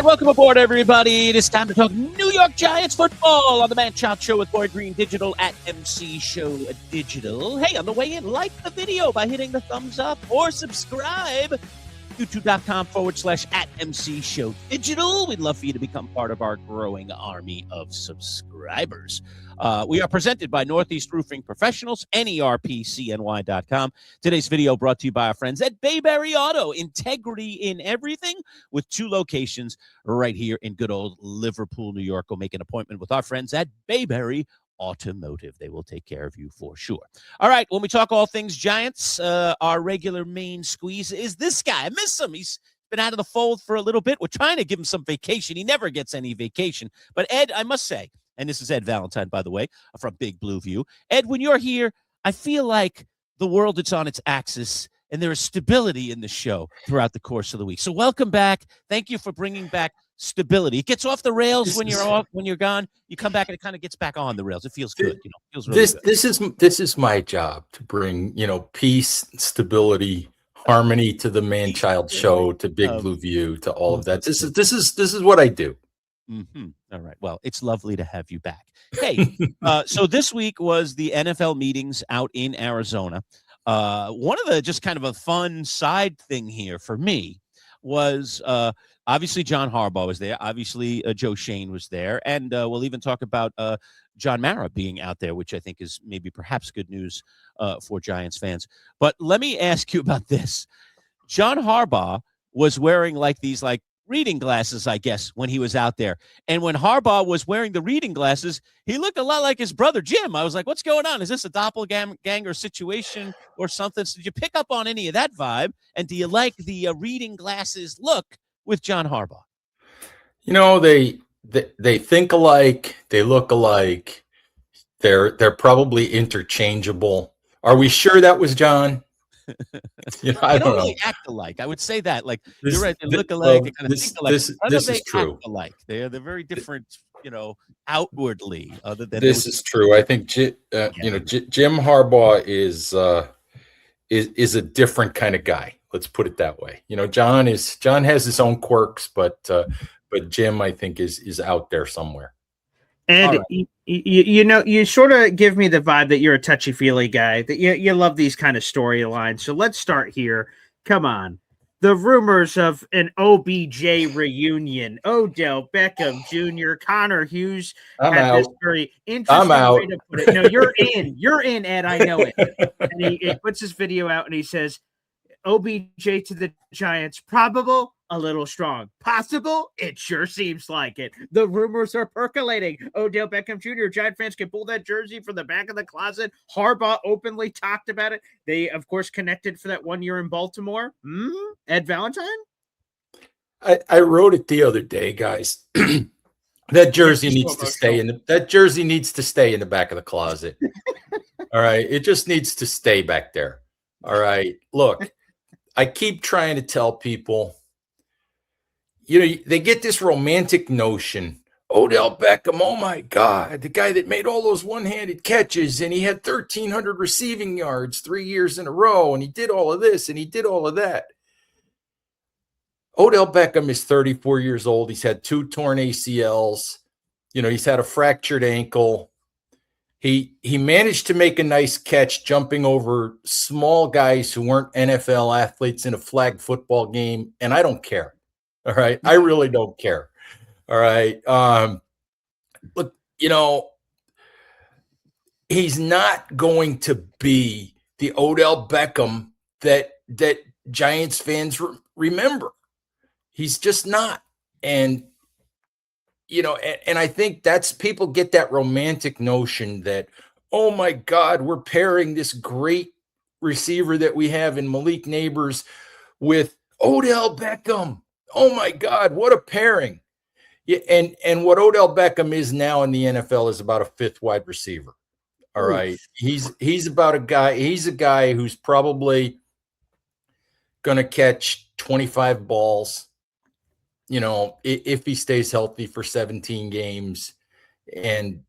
right, welcome aboard, everybody. It is time to talk New York Giants football on the Manchild Show with Boyd Green Digital at MC Show Digital. Hey, on the way in, like the video by hitting the thumbs up or subscribe. YouTube.com/at MC Show Digital. We'd love for you to become part of our growing army of subscribers. We are presented by Northeast Roofing Professionals, NERPCNY.com. Today's video brought to you by our friends at Bayberry Auto. Integrity in everything with 2 locations right here in good old Liverpool, New York. Go make an appointment with our friends at Bayberry Automotive. They will take care of you for sure. All right, when we talk all things Giants, our regular main squeeze is this guy. I miss him. He's been out of the fold for a little bit. We're trying to give him some vacation. He never gets any vacation. But Ed, I must say, and this is Ed Valentine, by the way, from Big Blue View. Ed, when you're here, I feel like the world is on its axis and there is stability in the show throughout the course of the week. So welcome back. Thank you for bringing back stability. It gets off the rails when you're off, when you're gone. You come back and it kind of gets back on the rails. It feels good. You know, it feels really good. This is my job to bring, peace, stability, harmony to the Manchild Show, to Big Blue View, to all of that. This is what I do. Mm-hmm. All right. Well, it's lovely to have you back. Hey, so this week was the NFL meetings out in Arizona. One of the just kind of a fun side thing here for me was obviously John Harbaugh was there. Obviously Joe Shane was there. And we'll even talk about John Mara being out there, which I think is maybe perhaps good news for Giants fans. But let me ask you about this. John Harbaugh was wearing these reading glasses, I guess, when he was out there. And when Harbaugh was wearing the reading glasses, he looked a lot like his brother, Jim. I was like, what's going on? Is this a doppelganger situation or something? So did you pick up on any of that vibe? And do you like the reading glasses look with John Harbaugh? They think alike. They look alike. They're probably interchangeable. Are we sure that was John? I don't really act alike. I would say that. You're right. They look alike. They kind of think alike. This is true. Act alike. They're very different. Outwardly. Other than this is true. I think Jim Harbaugh is a different kind of guy. Let's put it that way. John has his own quirks, but Jim, I think, is out there somewhere. And right. You sort of give me the vibe that you're a touchy-feely guy, that you love these kind of storylines. So let's start here. Come on. The rumors of an OBJ reunion, Odell Beckham Jr., Connor Hughes. This very interesting way to put it. No, you're in. You're in, Ed. I know it. And he puts his video out and he says, OBJ to the Giants, probable, a little strong. Possible, it sure seems like it. The rumors are percolating. Odell Beckham Jr., Giant fans can pull that jersey from the back of the closet. Harbaugh openly talked about it. They, of course, connected for that 1 year in Baltimore. Ed Valentine? I wrote it the other day, guys. That jersey needs to stay in the back of the closet. All right. It just needs to stay back there. All right. Look, I keep trying to tell people, they get this romantic notion. Odell Beckham, oh my God, the guy that made all those one-handed catches, and he had 1,300 receiving yards 3 years in a row, and he did all of this, and he did all of that. Odell Beckham is 34 years old. He's had 2 torn ACLs. He's had a fractured ankle. He managed to make a nice catch jumping over small guys who weren't NFL athletes in a flag football game, and I don't care. All right. I really don't care. All right. Look, he's not going to be the Odell Beckham that Giants fans remember. He's just not. And and I think that's, people get that romantic notion that, oh my God, we're pairing this great receiver that we have in Malik Neighbors with Odell Beckham. Oh my God, what a pairing. Yeah, and what Odell Beckham is now in the NFL is about a 5th wide receiver. All right. He's about a guy who's probably going to catch 25 balls, if he stays healthy for 17 games. And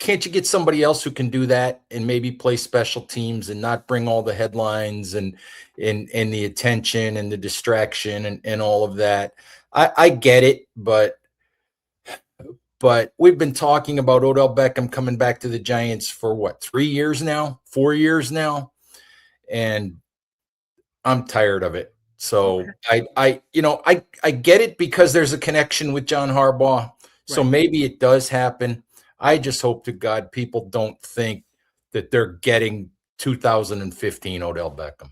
can't you get somebody else who can do that and maybe play special teams and not bring all the headlines and the attention and the distraction and all of that? I get it, but we've been talking about Odell Beckham coming back to the Giants for what, 3 years now, 4 years now, and I'm tired of it. So I get it because there's a connection with John Harbaugh. So maybe it does happen. I just hope to God people don't think that they're getting 2015 Odell Beckham.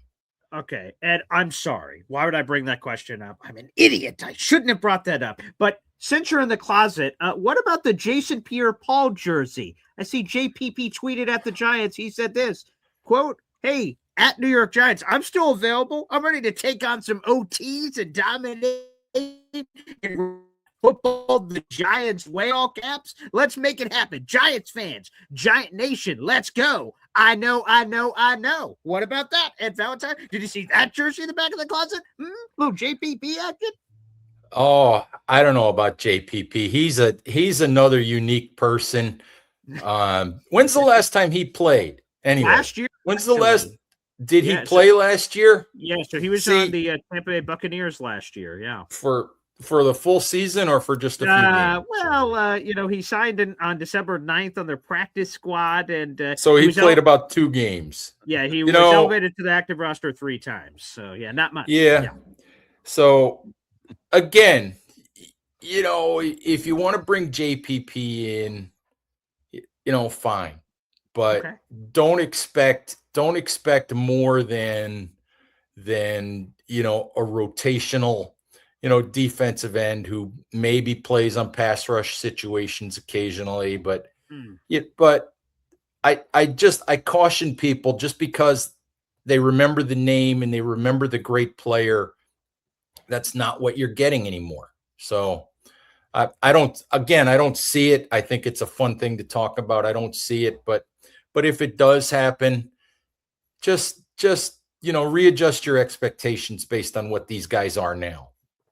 Okay, Ed, I'm sorry. Why would I bring that question up? I'm an idiot. I shouldn't have brought that up. But since you're in the closet, what about the Jason Pierre-Paul jersey? I see JPP tweeted at the Giants. He said this, quote, "Hey, at New York Giants, I'm still available. I'm ready to take on some OTs and dominate in football the Giants way, all caps. Let's make it happen. Giants fans, Giant Nation, let's go. I know. What about that, Ed Valentine? Did you see that jersey in the back of the closet? Little JPP action? Oh, I don't know about JPP. He's another unique person. When's the last time he played? Anyway, last year. When's the last? Did he play last year? Yeah, so he was on the Tampa Bay Buccaneers last year. Yeah, for the full season or for just a few games? Well, he signed on December 9th on their practice squad, and so he played about 2 games. Yeah, he was elevated to the active roster 3 times. So yeah, not much. Yeah. So again, if you want to bring JPP in, fine, but don't expect more than a rotational defensive end who maybe plays on pass rush situations occasionally, but I caution people, just because they remember the name and they remember the great player, that's not what you're getting anymore. So I don't see it. I think it's a fun thing to talk about. I don't see it, but if it does happen, just readjust your expectations based on what these guys are now.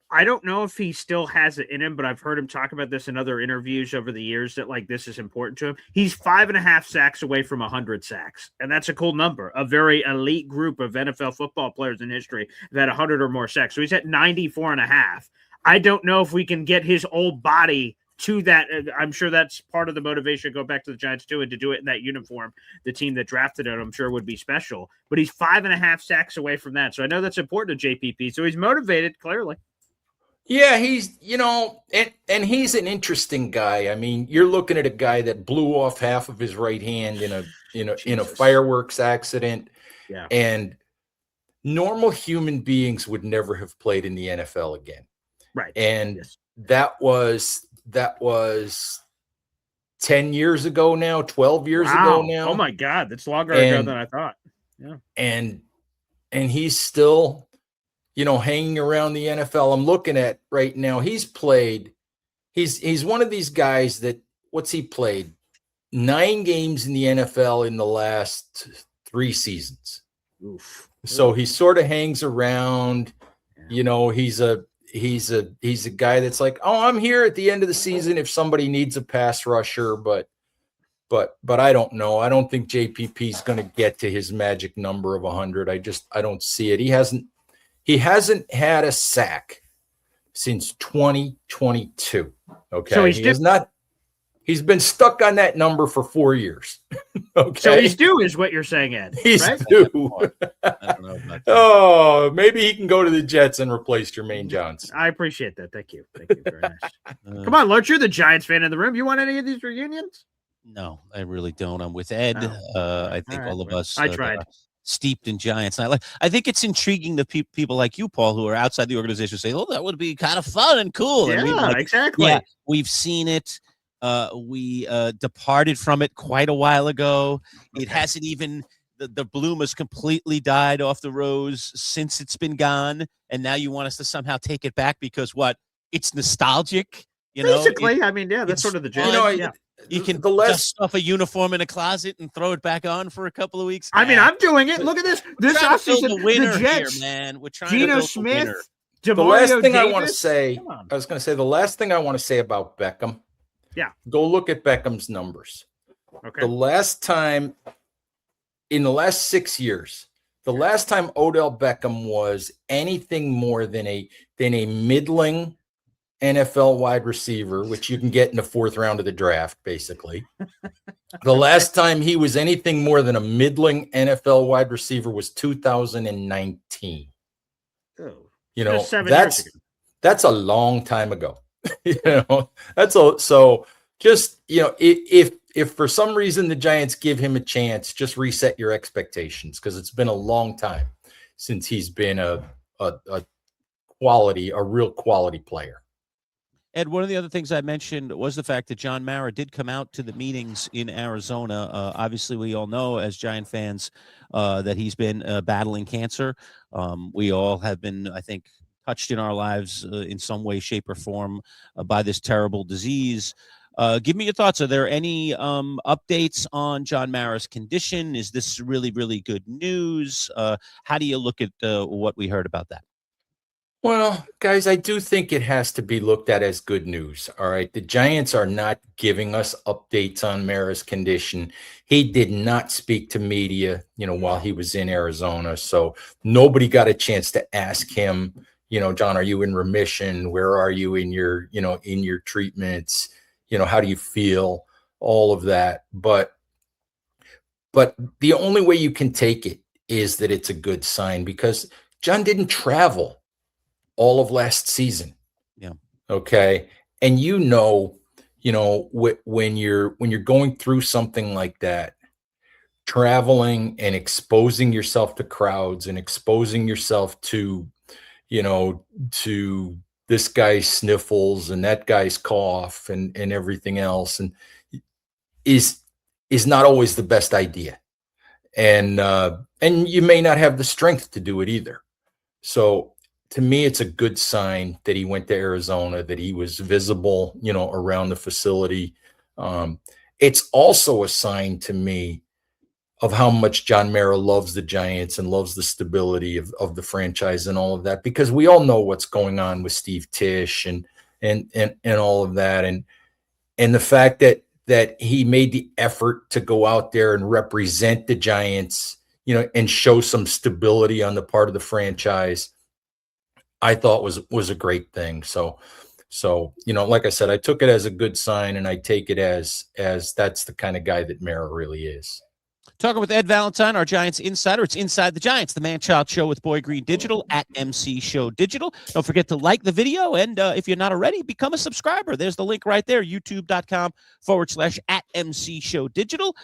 I don't know if he still has it in him, but I've heard him talk about this in other interviews over the years, that this is important to him. He's 5.5 sacks away from 100 sacks, and that's a cool number. A very elite group of NFL football players in history have had 100 or more sacks. So he's at 94.5. I don't know if we can get his old body to that. I'm sure that's part of the motivation to go back to the Giants too, and to do it in that uniform. The team that drafted him, I'm sure, would be special. But he's 5.5 sacks away from that. So I know that's important to JPP. So he's motivated, clearly. Yeah, he's, and he's an interesting guy. I mean, you're looking at a guy that blew off half of his right hand in a fireworks accident. Yeah. And normal human beings would never have played in the NFL again. Right. And that was 10 years ago now, 12 years ago now. Oh my God, that's longer ago than I thought. Yeah. And he's still hanging around the NFL. I'm looking at right now. He's one of these guys that, what's he played? 9 games in the NFL in the last 3 seasons. Oof. So he sort of hangs around. Yeah. He's a guy that's like, oh, I'm here at the end of the season if somebody needs a pass rusher, but I don't know. I don't think JPP is going to get to his magic number of 100. I don't see it. He hasn't had a sack since 2022. Okay. So he's been stuck on that number for 4 years. Okay. So he's due, is what you're saying, Ed. He's right? due. I don't know about that. Oh, maybe he can go to the Jets and replace Jermaine Johnson. I appreciate that. Thank you. Very nice. Come on, Lurch, you're the Giants fan in the room. You want any of these reunions? No, I really don't. I'm with Ed. I think all of us. I tried. Steeped in Giants. And I think it's intriguing to people like you, Paul, who are outside the organization, say, "Oh, that would be kind of fun and cool." Yeah, exactly. Yeah, we've seen it. We departed from it quite a while ago. It hasn't even the bloom has completely died off the rose since it's been gone, and now you want us to somehow take it back because it's nostalgic. Basically, that's sort of the gist. You can dust off a uniform in a closet and throw it back on for a couple of weeks. I'm doing it. Look at this. This offseason, the Jets, here, man. We're trying Geno to Smith. The last thing Davis. I want to say, the last thing I want to say about Beckham. Yeah. Go look at Beckham's numbers. Okay. The last time in the last 6 years, the last time Odell Beckham was anything more than a middling NFL wide receiver, which you can get in the 4th round of the draft, basically. The last time he was anything more than a middling NFL wide receiver was 2019. Oh, You know, just 7 years ago. that's a long time ago. So just, if for some reason the Giants give him a chance, just reset your expectations, because it's been a long time since he's been a real quality player. Ed, one of the other things I mentioned was the fact that John Mara did come out to the meetings in Arizona. Obviously, we all know as Giant fans that he's been battling cancer. We all have been, I think, touched in our lives in some way, shape, or form by this terrible disease. Give me your thoughts. Are there any updates on John Mara's condition? Is this really, really good news? How do you look at what we heard about that? Well, guys, I do think it has to be looked at as good news. All right. The Giants are not giving us updates on Mara's condition. He did not speak to media, while he was in Arizona. So nobody got a chance to ask him, John, are you in remission? Where are you in your treatments? How do you feel? All of that. But the only way you can take it is that it's a good sign, because John didn't travel all of last season. Yeah. Okay. And when you're going through something like that, traveling and exposing yourself to crowds and exposing yourself to this guy's sniffles and that guy's cough and everything else, and is not always the best idea. And you may not have the strength to do it either. So to me, it's a good sign that he went to Arizona, that he was visible, around the facility. It's also a sign to me of how much John Mara loves the Giants and loves the stability of the franchise and all of that, because we all know what's going on with Steve Tisch and all of that. And the fact that he made the effort to go out there and represent the Giants, and show some stability on the part of the franchise, I thought was a great thing. So, like I said, I took it as a good sign, and I take it as that's the kind of guy that Mara really is. Talking with Ed Valentine, our Giants insider. It's Inside the Giants, the Manchild Show with Boy Green Digital at MC Show Digital. Don't forget to like the video. And if you're not already, become a subscriber. There's the link right there, youtube.com/at MC Show Digital.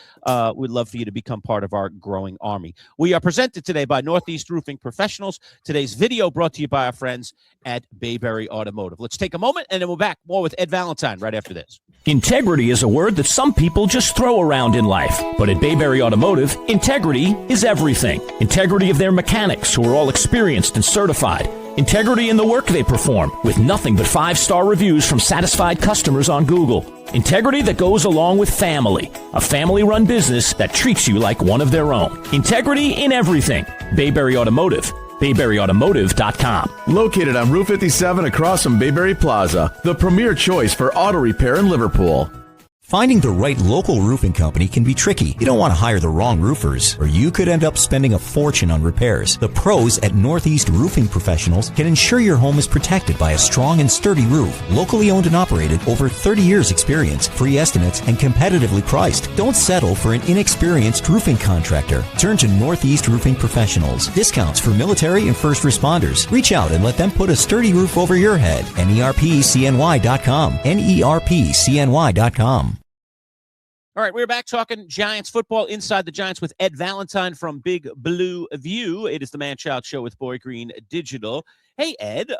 We'd love for you to become part of our growing army. We are presented today by Northeast Roofing Professionals. Today's video brought to you by our friends at Bayberry Automotive. Let's take a moment, and then we're back more with Ed Valentine right after this. Integrity is a word that some people just throw around in life. But at Bayberry Automotive, integrity is everything. Integrity of their mechanics, who are all experienced and certified. Integrity in the work they perform, with nothing but 5-star reviews from satisfied customers on Google. Integrity that goes along with family. A family-run business that treats you like one of their own. Integrity in everything. Bayberry Automotive. BayberryAutomotive.com. Located on Route 57 across from Bayberry Plaza, the premier choice for auto repair in Liverpool. Finding the right local roofing company can be tricky. You don't want to hire the wrong roofers, or you could end up spending a fortune on repairs. The pros at Northeast Roofing Professionals can ensure your home is protected by a strong and sturdy roof. Locally owned and operated, over 30 years experience, free estimates, and competitively priced. Don't settle for an inexperienced roofing contractor. Turn to Northeast Roofing Professionals. Discounts for military and first responders. Reach out and let them put a sturdy roof over your head. NERPCNY.com. NERPCNY.com. All right, we're back talking Giants football, Inside the Giants with Ed Valentine from Big Blue View. It is the Manchild Show with Boy Green Digital. Hey, Ed,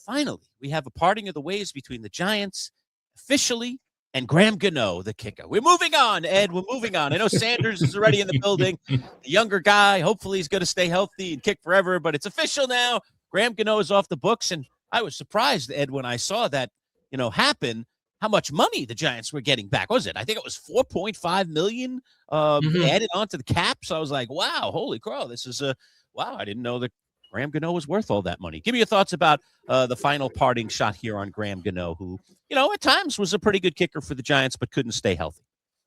finally, we have a parting of the ways between the Giants officially and Graham Gano, the kicker. We're moving on, Ed. We're moving on. I know Sanders is already in the building. The younger guy, hopefully he's going to stay healthy and kick forever, but it's official now. Graham Gano is off the books, and I was surprised, Ed, when I saw that, happen, how much money the Giants were getting back. What was it? I think it was $4.5 million added onto the cap. So I was like, wow, holy crow. This is wow. I didn't know that Graham Gano was worth all that money. Give me your thoughts about the final parting shot here on Graham Gano, who, at times was a pretty good kicker for the Giants, but couldn't stay healthy.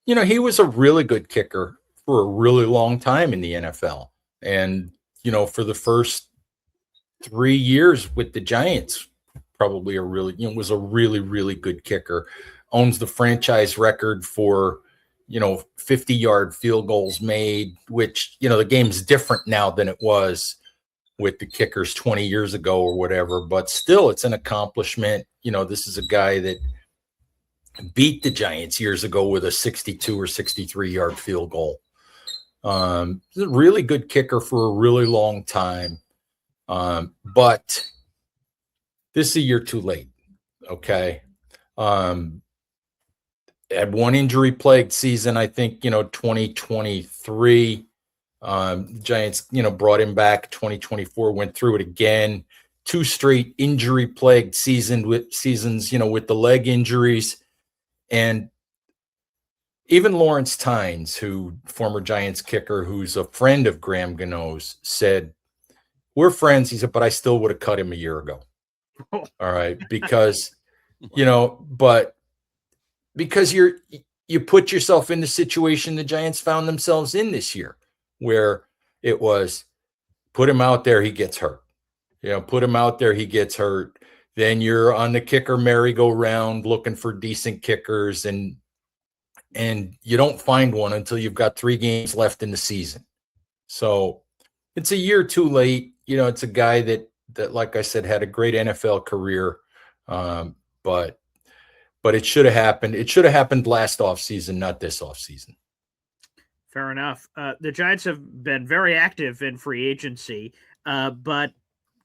he was a really good kicker for a really long time in the NFL. And, for the first 3 years with the Giants, probably was a really, really good kicker. Owns the franchise record for, 50-yard field goals made, which, the game's different now than it was with the kickers 20 years ago or whatever, but still it's an accomplishment. This is a guy that beat the Giants years ago with a 62 or 63-yard field goal. He's a really good kicker for a really long time. But this is a year too late. Okay. Had one injury plagued season, I think, 2023. Giants, brought him back. 2024 went through it again. 2 straight injury plagued seasons, with the leg injuries. And even Lawrence Tynes, former Giants kicker, who's a friend of Graham Gano's, said, we're friends. He said, but I still would have cut him a year ago. All right. Because, because you put yourself in the situation the Giants found themselves in this year, where it was put him out there, he gets hurt. Put him out there, he gets hurt. Then you're on the kicker merry-go-round looking for decent kickers, and you don't find one until you've got 3 games left in the season. So it's a year too late. It's a guy that, like I said, had a great NFL career, but it should have happened. It should have happened last offseason, not this offseason. Fair enough. The Giants have been very active in free agency, but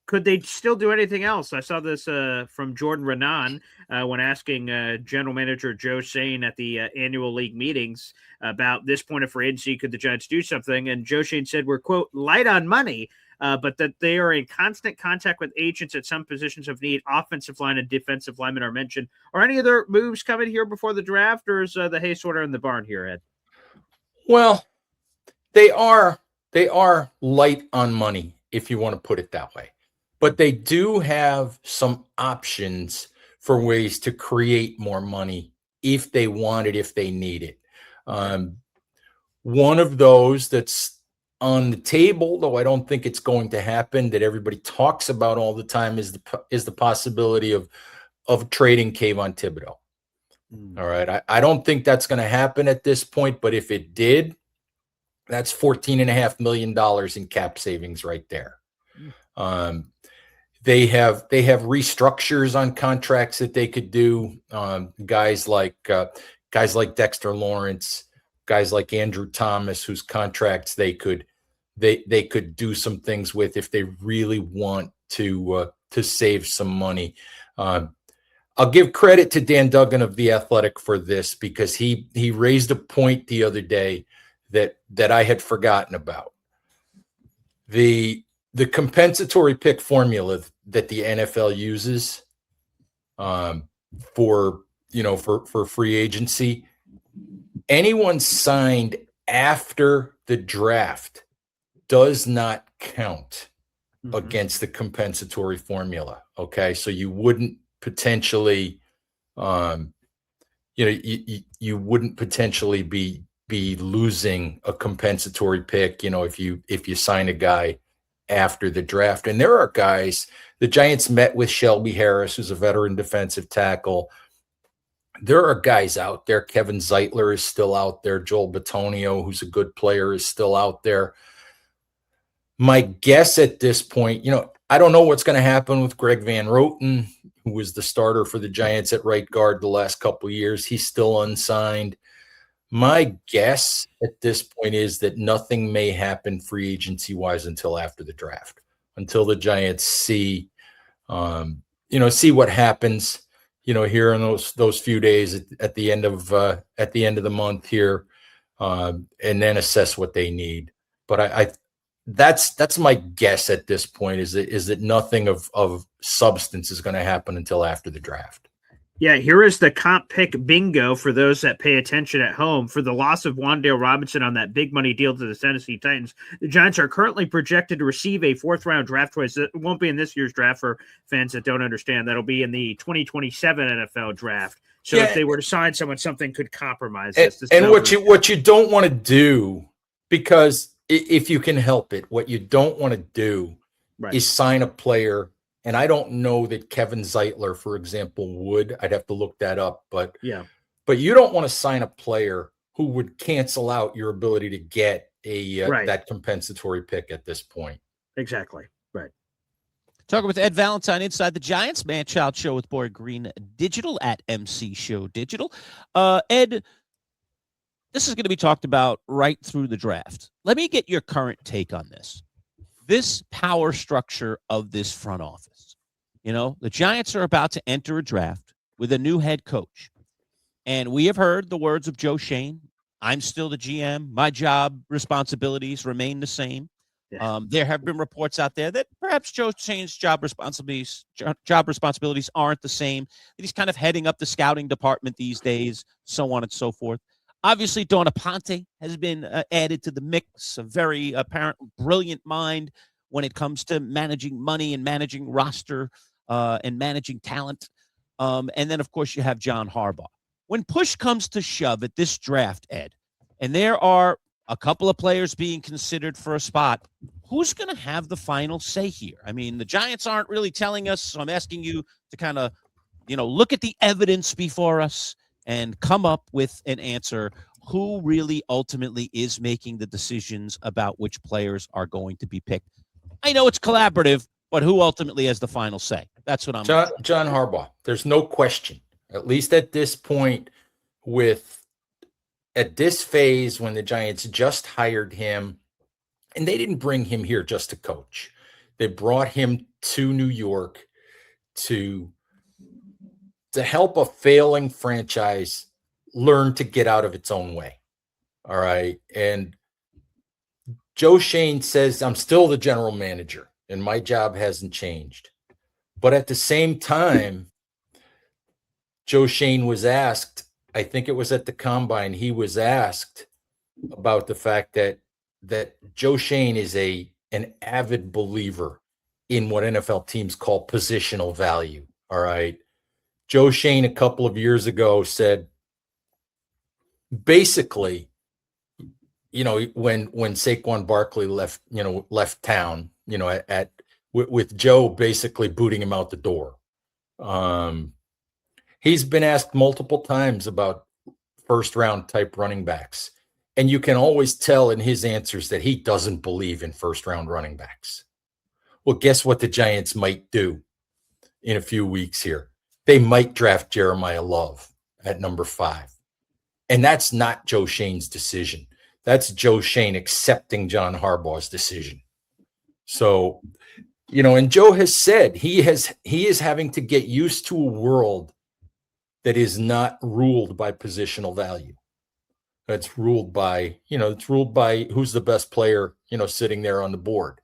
could they still do anything else? I saw this from Jordan Renan when asking General Manager Joe Shane at the annual league meetings about this point of free agency. Could the Giants do something? And Joe Shane said, we're, quote, light on money, but that they are in constant contact with agents at some positions of need. Offensive line and defensive linemen are mentioned. Are any other moves coming here before the draft, or is the hay sort of in the barn here, Ed? Well, they are light on money, if you want to put it that way. But they do have some options for ways to create more money if they want it, if they need it. One of those that's on the table, though I don't think it's going to happen, that everybody talks about all the time, is the possibility of trading Kayvon Thibodeau. All right. I don't think that's going to happen at this point, but if it did, that's $14.5 million in cap savings right there. They have restructures on contracts that they could do. Guys like Dexter Lawrence, guys like Andrew Thomas, whose contracts they could do some things with if they really want to save some money. I'll give credit to Dan Duggan of The Athletic for this, because he raised a point the other day that I had forgotten about. The compensatory pick formula that the NFL uses for free agency, anyone signed after the draft does not count against the compensatory formula. Okay. So you wouldn't potentially, you wouldn't potentially be losing a compensatory pick, if you sign a guy after the draft. And there are guys, the Giants met with Shelby Harris, who's a veteran defensive tackle. There are guys out there. Kevin Zeitler is still out there. Joel Bitonio, who's a good player, is still out there. My guess at this point, I don't know what's going to happen with Greg Van Roten, who was the starter for the Giants at right guard the last couple of years. He's still unsigned. My guess at this point is that nothing may happen free agency-wise until after the draft, until the Giants see what happens, here in those few days at the end of the month here, and then assess what they need. But that's my guess at this point, is that nothing of substance is going to happen until after the draft. Yeah, here is the comp pick bingo for those that pay attention at home. For the loss of Wan'Dale Robinson on that big money deal to the Tennessee Titans, the Giants are currently projected to receive a 4th-round draft choice. It won't be in this year's draft for fans that don't understand. That'll be in the 2027 NFL draft. So Yeah. if they were to sign someone, something could compromise And, this. and what you don't want to do, because if you can help it, what you don't want to do Right. is sign a player. And I don't know that Kevin Zeitler, for example, would. I'd have to look that up. But you don't want to sign a player who would cancel out your ability to get that compensatory pick at this point. Exactly. Right. Talking with Ed Valentine inside the Giants Manchild Show with Boyd Green Digital at MC Show Digital. Ed, this is going to be talked about right through the draft. Let me get your current take on this. This power structure of this front office. You know, the Giants are about to enter a draft with a new head coach. And we have heard the words of Joe Shane. I'm still the GM. My job responsibilities remain the same. Yeah. There have been reports out there that perhaps Joe Shane's job responsibilities aren't the same. That he's kind of heading up the scouting department these days, so on and so forth. Obviously, Donna Ponte has been added to the mix, a very apparent brilliant mind when it comes to managing money and managing roster and managing talent. And then, of course, you have John Harbaugh. When push comes to shove at this draft, Ed, and there are a couple of players being considered for a spot, who's going to have the final say here? I mean, the Giants aren't really telling us, so I'm asking you to kind of, look at the evidence before us and come up with an answer. Who really ultimately is making the decisions about which players are going to be picked? I know it's collaborative, but who ultimately has the final say? That's what I'm John Harbaugh. There's no question, at least at this point, at this phase when the Giants just hired him, and they didn't bring him here just to coach. They brought him to New York to help a failing franchise learn to get out of its own way. All right. And Joe Shane says, I'm still the general manager and my job hasn't changed. But at the same time, Joe Shane was asked, I think it was at the combine, he was asked about the fact that Joe Shane is an avid believer in what NFL teams call positional value. All right. Joe Shane a couple of years ago said, basically, when Saquon Barkley left town, with Joe basically booting him out the door. He's been asked multiple times about first round type running backs. And you can always tell in his answers that he doesn't believe in first round running backs. Well, guess what the Giants might do in a few weeks here? They might draft Jeremiah Love at number 5. And that's not Joe Shane's decision. That's Joe Shane accepting John Harbaugh's decision. So, and Joe has said he is having to get used to a world that is not ruled by positional value. It's ruled by who's the best player, sitting there on the board.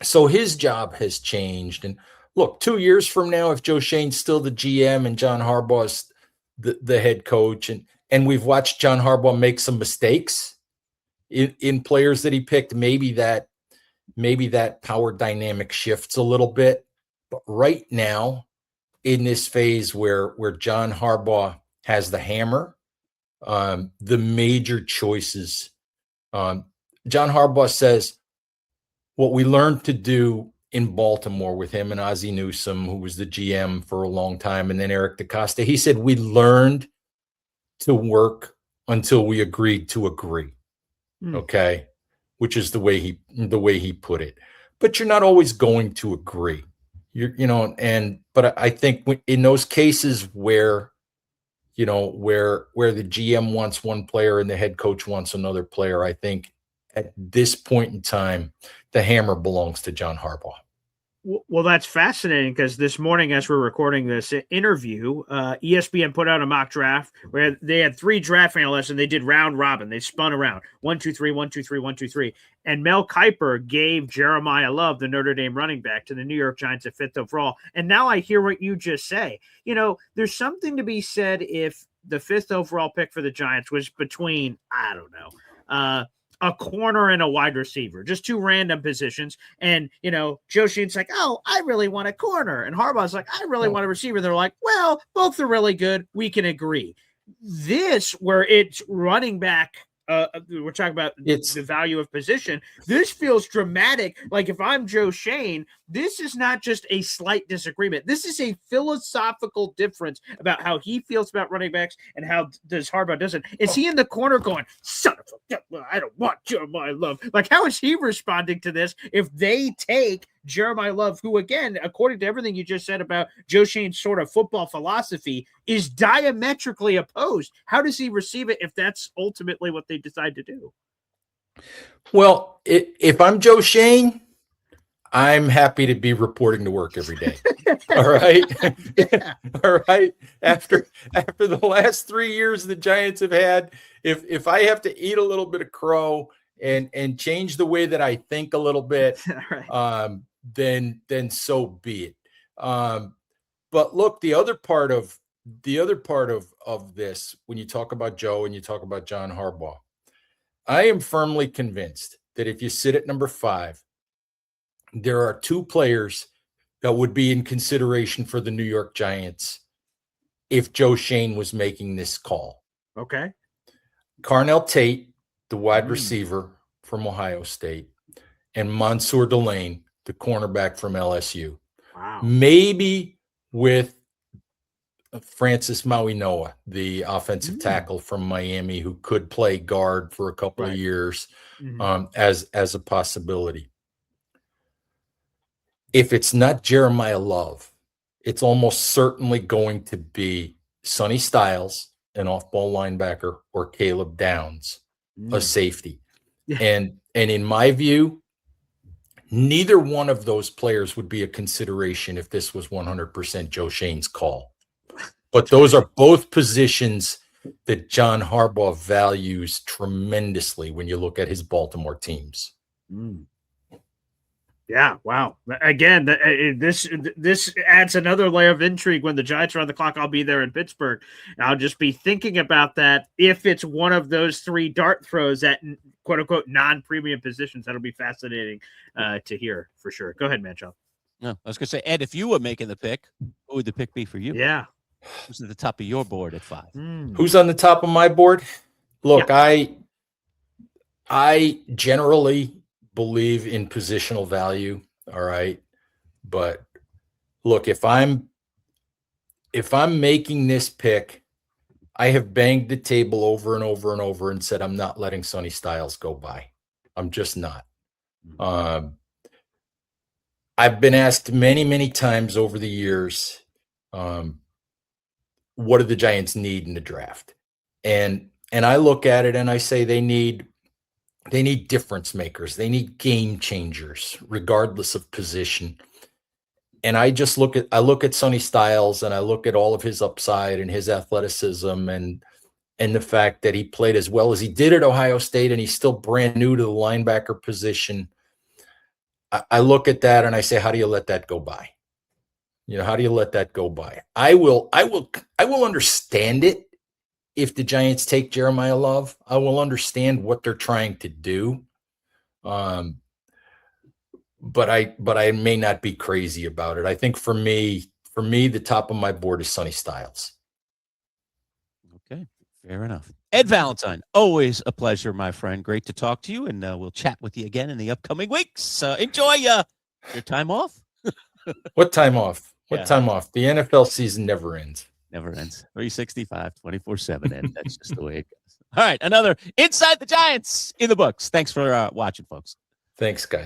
So his job has changed. And look, 2 years from now, if Joe Shane's still the GM and John Harbaugh's the head coach, and we've watched John Harbaugh make some mistakes in players that he picked, maybe that power dynamic shifts a little bit. But right now, in this phase where John Harbaugh has the hammer, the major choices, John Harbaugh says, what we learned to do in Baltimore with him and Ozzie Newsome, who was the GM for a long time, and then Eric DaCosta, he said, we learned to work until we agreed to agree. Okay. Which is the way he put it. But you're not always going to agree. But I think in those cases where the GM wants one player and the head coach wants another player, I think at this point in time, the hammer belongs to John Harbaugh. Well, that's fascinating because this morning, as we're recording this interview, ESPN put out a mock draft where they had 3 draft analysts and they did round robin. They spun around 1, 2, 3, 1, 2, 3, 1, 2, 3. And Mel Kiper gave Jeremiah Love, the Notre Dame running back, to the New York Giants at 5th overall. And now I hear what you just say. There's something to be said if the 5th overall pick for the Giants was between, I don't know, a corner and a wide receiver, just two random positions. And, Joe Schoen's like, oh, I really want a corner. And Harbaugh's like, I really want a receiver. They're like, well, both are really good. We can agree. This, where it's running back, we're talking about the value of position. This feels dramatic. Like if I'm Joe Schoen, this is not just a slight disagreement. This is a philosophical difference about how he feels about running backs and how does Harbaugh doesn't. Is he in the corner going, son of a, I don't want Jeremiah Love? Like, how is he responding to this if they take Jeremiah Love, who, again, according to everything you just said about Joe Schoen's sort of football philosophy, is diametrically opposed? How does he receive it if that's ultimately what they decide to do? Well, if I'm Joe Schoen, I'm happy to be reporting to work every day. All right. All right. After the last 3 years the Giants have had, if I have to eat a little bit of crow and change the way that I think a little bit, right. Then so be it. But look, the other part of this, when you talk about Joe and you talk about John Harbaugh, I am firmly convinced that if you sit at number 5, there are 2 players that would be in consideration for the New York Giants if Joe Schoen was making this call. Okay. Carnell Tate, the wide receiver from Ohio State, and Mansour Delane, the cornerback from LSU. Wow. Maybe with Francis Mauigoa, the offensive tackle from Miami, who could play guard for a couple of years, as a possibility. If it's not Jeremiah Love, it's almost certainly going to be Sonny Styles, an off-ball linebacker, or Caleb Downs, a safety. Yeah. And in my view, neither one of those players would be a consideration if this was 100% Joe Schoen's call. But those are both positions that John Harbaugh values tremendously when you look at his Baltimore teams. Yeah, wow. Again, this adds another layer of intrigue. When the Giants are on the clock, I'll be there in Pittsburgh. And I'll just be thinking about that. If it's one of those 3 dart throws at quote-unquote non-premium positions, that'll be fascinating to hear for sure. Go ahead, Manchild. No, I was going to say, Ed, if you were making the pick, who would the pick be for you? Yeah. Who's at the top of your board at 5? Who's on the top of my board? Look, yeah. I generally believe in positional value. All right. But look, if I'm making this pick, I have banged the table over and over and over and said, I'm not letting Sonny Styles go by. I'm just not. I've been asked many, many times over the years, what do the Giants need in the draft? And I look at it and I say they need difference makers. They need game changers, regardless of position. And I look at Sonny Styles and I look at all of his upside and his athleticism and the fact that he played as well as he did at Ohio State and he's still brand new to the linebacker position. I look at that and I say, how do you let that go by? How do you let that go by? I will understand it. If the Giants take Jeremiah Love, I will understand what they're trying to do. But I may not be crazy about it. I think for me, the top of my board is Sonny Styles. Okay, fair enough. Ed Valentine, always a pleasure, my friend. Great to talk to you, and we'll chat with you again in the upcoming weeks. Enjoy your time off. What time off? What time off? The NFL season never ends. Never ends. 365, 24/7, and that's just the way it goes. All right, another Inside the Giants in the books. Thanks for watching, folks. Thanks, guys.